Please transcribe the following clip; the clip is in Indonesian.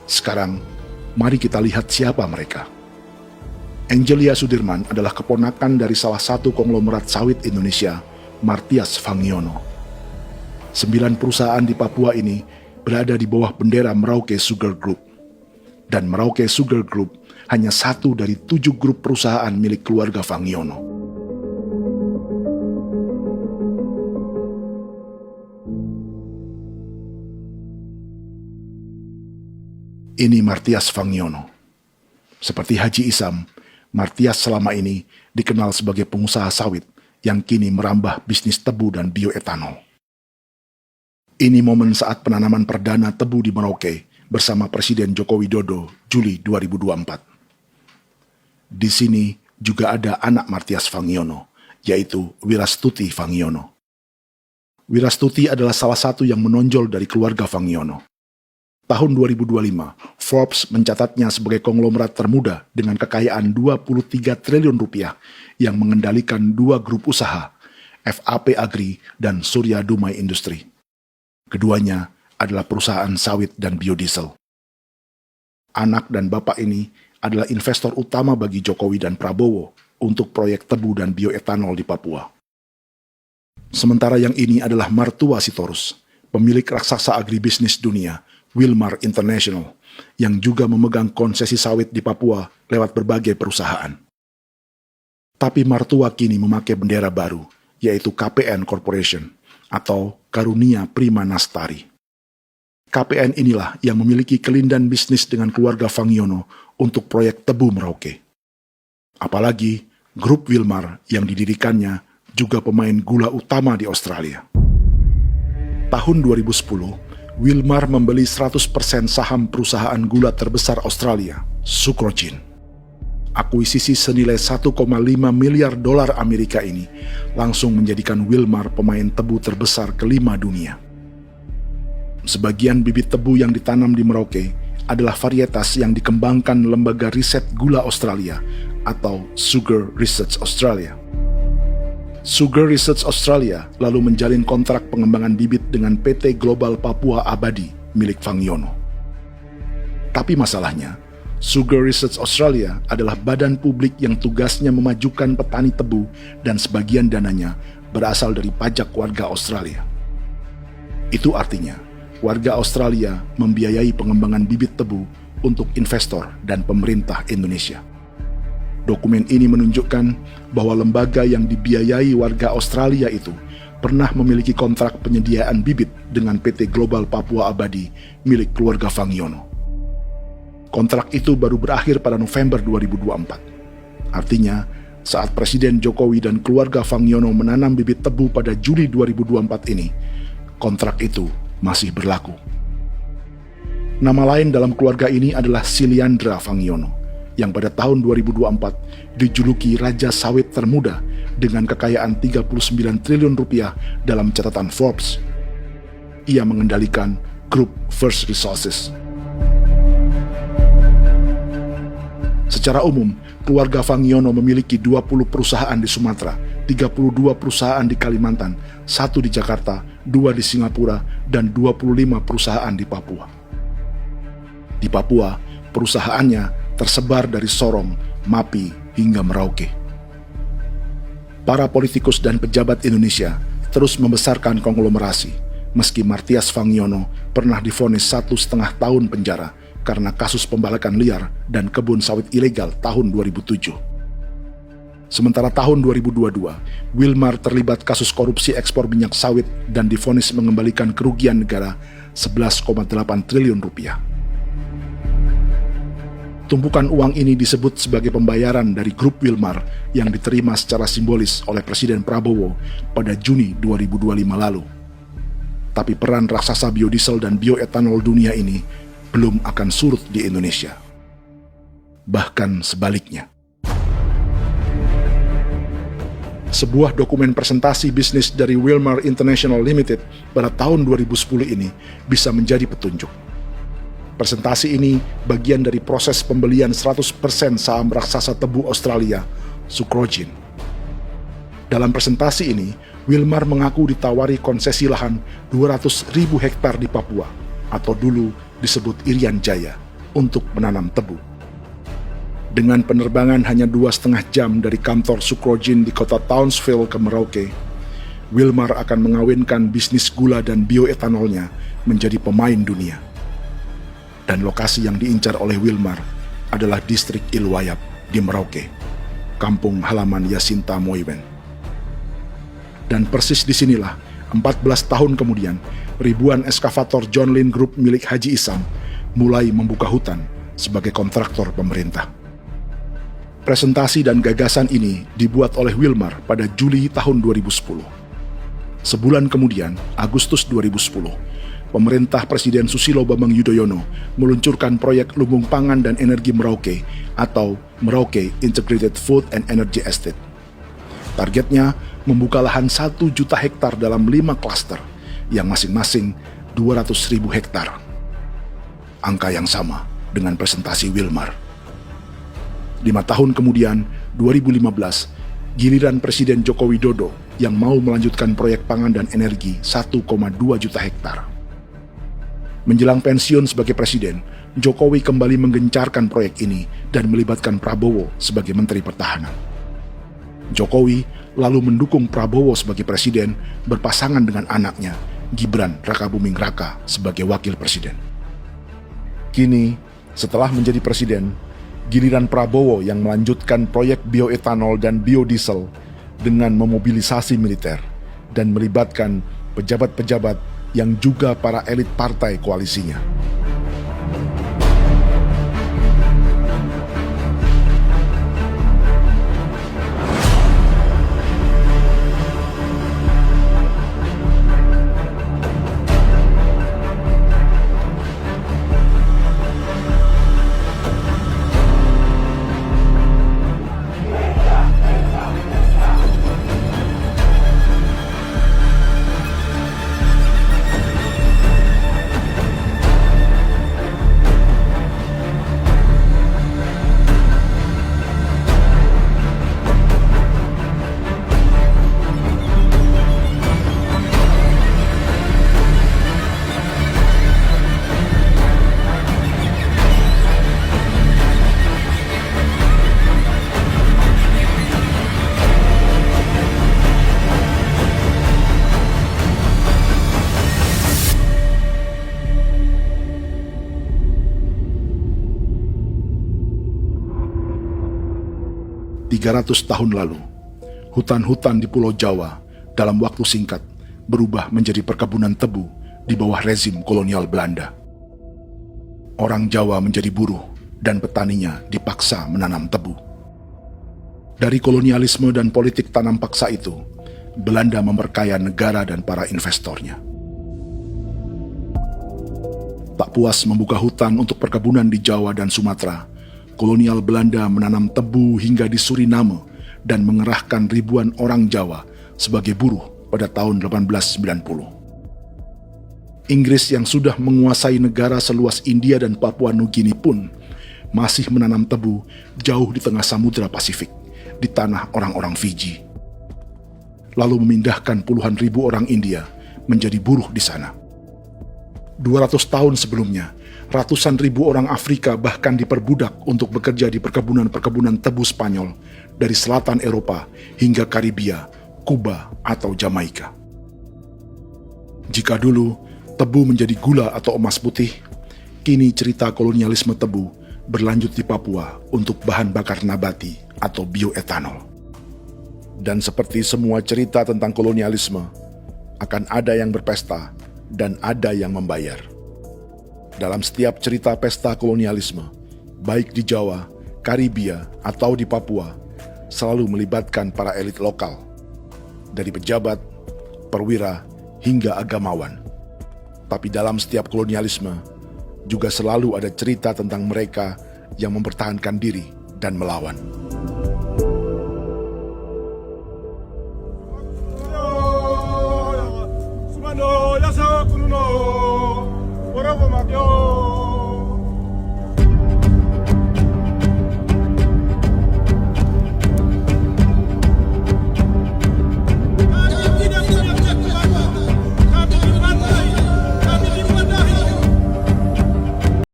Sekarang, mari kita lihat siapa mereka. Angelia Sudirman adalah keponakan dari salah satu konglomerat sawit Indonesia, Martias Fangiono. 9 perusahaan di Papua ini berada di bawah bendera Merauke Sugar Group. Dan Merauke Sugar Group hanya satu dari 7 grup perusahaan milik keluarga Fangiono. Ini Martias Fangiono. Seperti Haji Isam, Martias selama ini dikenal sebagai pengusaha sawit yang kini merambah bisnis tebu dan bioetanol. Ini momen saat penanaman perdana tebu di Merauke bersama Presiden Joko Widodo Juli 2024. Di sini juga ada anak Martias Fangiono, yaitu Wirastuti Fangiono. Wirastuti adalah salah satu yang menonjol dari keluarga Fangiono. Tahun 2025, Forbes mencatatnya sebagai konglomerat termuda dengan kekayaan 23 triliun rupiah yang mengendalikan 2 grup usaha, FAP Agri dan Surya Dumai Industri. Keduanya adalah perusahaan sawit dan biodiesel. Anak dan bapak ini adalah investor utama bagi Jokowi dan Prabowo untuk proyek tebu dan bioetanol di Papua. Sementara yang ini adalah Martua Sitorus, pemilik raksasa agribisnis dunia, Wilmar International, yang juga memegang konsesi sawit di Papua lewat berbagai perusahaan. Tapi Martua kini memakai bendera baru, yaitu KPN Corporation, atau Karunia Prima Nastari. KPN inilah yang memiliki kelindan bisnis dengan keluarga Fangiono untuk proyek tebu Merauke. Apalagi, grup Wilmar yang didirikannya juga pemain gula utama di Australia. Tahun 2010, Wilmar membeli 100% saham perusahaan gula terbesar Australia, Sucrogin. Akuisisi senilai 1,5 miliar dolar Amerika ini langsung menjadikan Wilmar pemain tebu terbesar kelima dunia. Sebagian bibit tebu yang ditanam di Merauke adalah varietas yang dikembangkan Lembaga Riset Gula Australia atau Sugar Research Australia. Sugar Research Australia lalu menjalin kontrak pengembangan bibit dengan PT Global Papua Abadi milik Fangiono. Tapi masalahnya, Sugar Research Australia adalah badan publik yang tugasnya memajukan petani tebu dan sebagian dananya berasal dari pajak warga Australia. Itu artinya, warga Australia membiayai pengembangan bibit tebu untuk investor dan pemerintah Indonesia. Dokumen ini menunjukkan bahwa lembaga yang dibiayai warga Australia itu pernah memiliki kontrak penyediaan bibit dengan PT Global Papua Abadi milik keluarga Fangiono. Kontrak itu baru berakhir pada November 2024. Artinya, saat Presiden Jokowi dan keluarga Fangiono menanam bibit tebu pada Juli 2024 ini, kontrak itu masih berlaku. Nama lain dalam keluarga ini adalah Siliandra Fangiono, yang pada tahun 2024 dijuluki Raja Sawit Termuda dengan kekayaan 39 triliun rupiah dalam catatan Forbes. Ia mengendalikan grup First Resources. Secara umum, keluarga Fangiono memiliki 20 perusahaan di Sumatera, 32 perusahaan di Kalimantan, 1 di Jakarta, 2 di Singapura, dan 25 perusahaan di Papua. Di Papua, perusahaannya tersebar dari Sorong, Mapi, hingga Merauke. Para politikus dan pejabat Indonesia terus membesarkan konglomerasi, meski Martias Fangiono pernah divonis 1,5 tahun penjara karena kasus pembalakan liar dan kebun sawit ilegal tahun 2007. Sementara tahun 2022, Wilmar terlibat kasus korupsi ekspor minyak sawit dan divonis mengembalikan kerugian negara 11,8 triliun rupiah. Tumpukan uang ini disebut sebagai pembayaran dari grup Wilmar yang diterima secara simbolis oleh Presiden Prabowo pada Juni 2025 lalu. Tapi peran raksasa biodiesel dan bioetanol dunia ini belum akan surut di Indonesia. Bahkan sebaliknya. Sebuah dokumen presentasi bisnis dari Wilmar International Limited pada tahun 2010 ini bisa menjadi petunjuk. Presentasi ini bagian dari proses pembelian 100% saham raksasa tebu Australia, Sucrogin. Dalam presentasi ini, Wilmar mengaku ditawari konsesi lahan 200.000 hektar di Papua, atau dulu disebut Irian Jaya, untuk menanam tebu. Dengan penerbangan hanya 2,5 jam dari kantor Sukrojin di kota Townsville ke Merauke, Wilmar akan mengawinkan bisnis gula dan bioetanolnya menjadi pemain dunia. Dan lokasi yang diincar oleh Wilmar adalah distrik Ilwayap di Merauke, kampung halaman Yasinta Moiwen. Dan persis disinilah, 14 tahun kemudian, ribuan eskavator John Lynn Group milik Haji Isam mulai membuka hutan sebagai kontraktor pemerintah. Presentasi dan gagasan ini dibuat oleh Wilmar pada Juli tahun 2010. Sebulan kemudian, Agustus 2010, pemerintah Presiden Susilo Bambang Yudhoyono meluncurkan proyek Lumbung Pangan dan Energi Merauke atau Merauke Integrated Food and Energy Estate. Targetnya membuka lahan 1 juta hektar dalam 5 klaster yang masing-masing 200.000 hektar. Angka yang sama dengan presentasi Wilmar. 5 tahun kemudian, 2015, giliran Presiden Joko Widodo yang mau melanjutkan proyek pangan dan energi 1,2 juta hektar. Menjelang pensiun sebagai presiden, Jokowi kembali menggencarkan proyek ini dan melibatkan Prabowo sebagai Menteri Pertahanan. Jokowi lalu mendukung Prabowo sebagai presiden berpasangan dengan anaknya, Gibran Rakabuming Raka sebagai wakil presiden. Kini, setelah menjadi presiden, giliran Prabowo yang melanjutkan proyek bioetanol dan biodiesel dengan memobilisasi militer dan melibatkan pejabat-pejabat yang juga para elit partai koalisinya. "300 tahun lalu, hutan-hutan di Pulau Jawa dalam waktu singkat berubah menjadi perkebunan tebu di bawah rezim kolonial Belanda. Orang Jawa menjadi buruh dan petaninya dipaksa menanam tebu. Dari kolonialisme dan politik tanam paksa itu, Belanda memperkaya negara dan para investornya. Tak puas membuka hutan untuk perkebunan di Jawa dan Sumatera, kolonial Belanda menanam tebu hingga di Suriname dan mengerahkan ribuan orang Jawa sebagai buruh pada tahun 1890. Inggris yang sudah menguasai negara seluas India dan Papua Nugini pun masih menanam tebu jauh di tengah Samudra Pasifik, di tanah orang-orang Fiji. Lalu memindahkan puluhan ribu orang India menjadi buruh di sana. 200 tahun sebelumnya, ratusan ribu orang Afrika bahkan diperbudak untuk bekerja di perkebunan-perkebunan tebu Spanyol dari selatan Eropa hingga Karibia, Kuba, atau Jamaika. Jika dulu tebu menjadi gula atau emas putih, kini cerita kolonialisme tebu berlanjut di Papua untuk bahan bakar nabati atau bioetanol. Dan seperti semua cerita tentang kolonialisme, akan ada yang berpesta dan ada yang membayar. Dalam setiap cerita pesta kolonialisme, baik di Jawa, Karibia, atau di Papua, selalu melibatkan para elit lokal, dari pejabat, perwira, hingga agamawan. Tapi dalam setiap kolonialisme, juga selalu ada cerita tentang mereka yang mempertahankan diri dan melawan.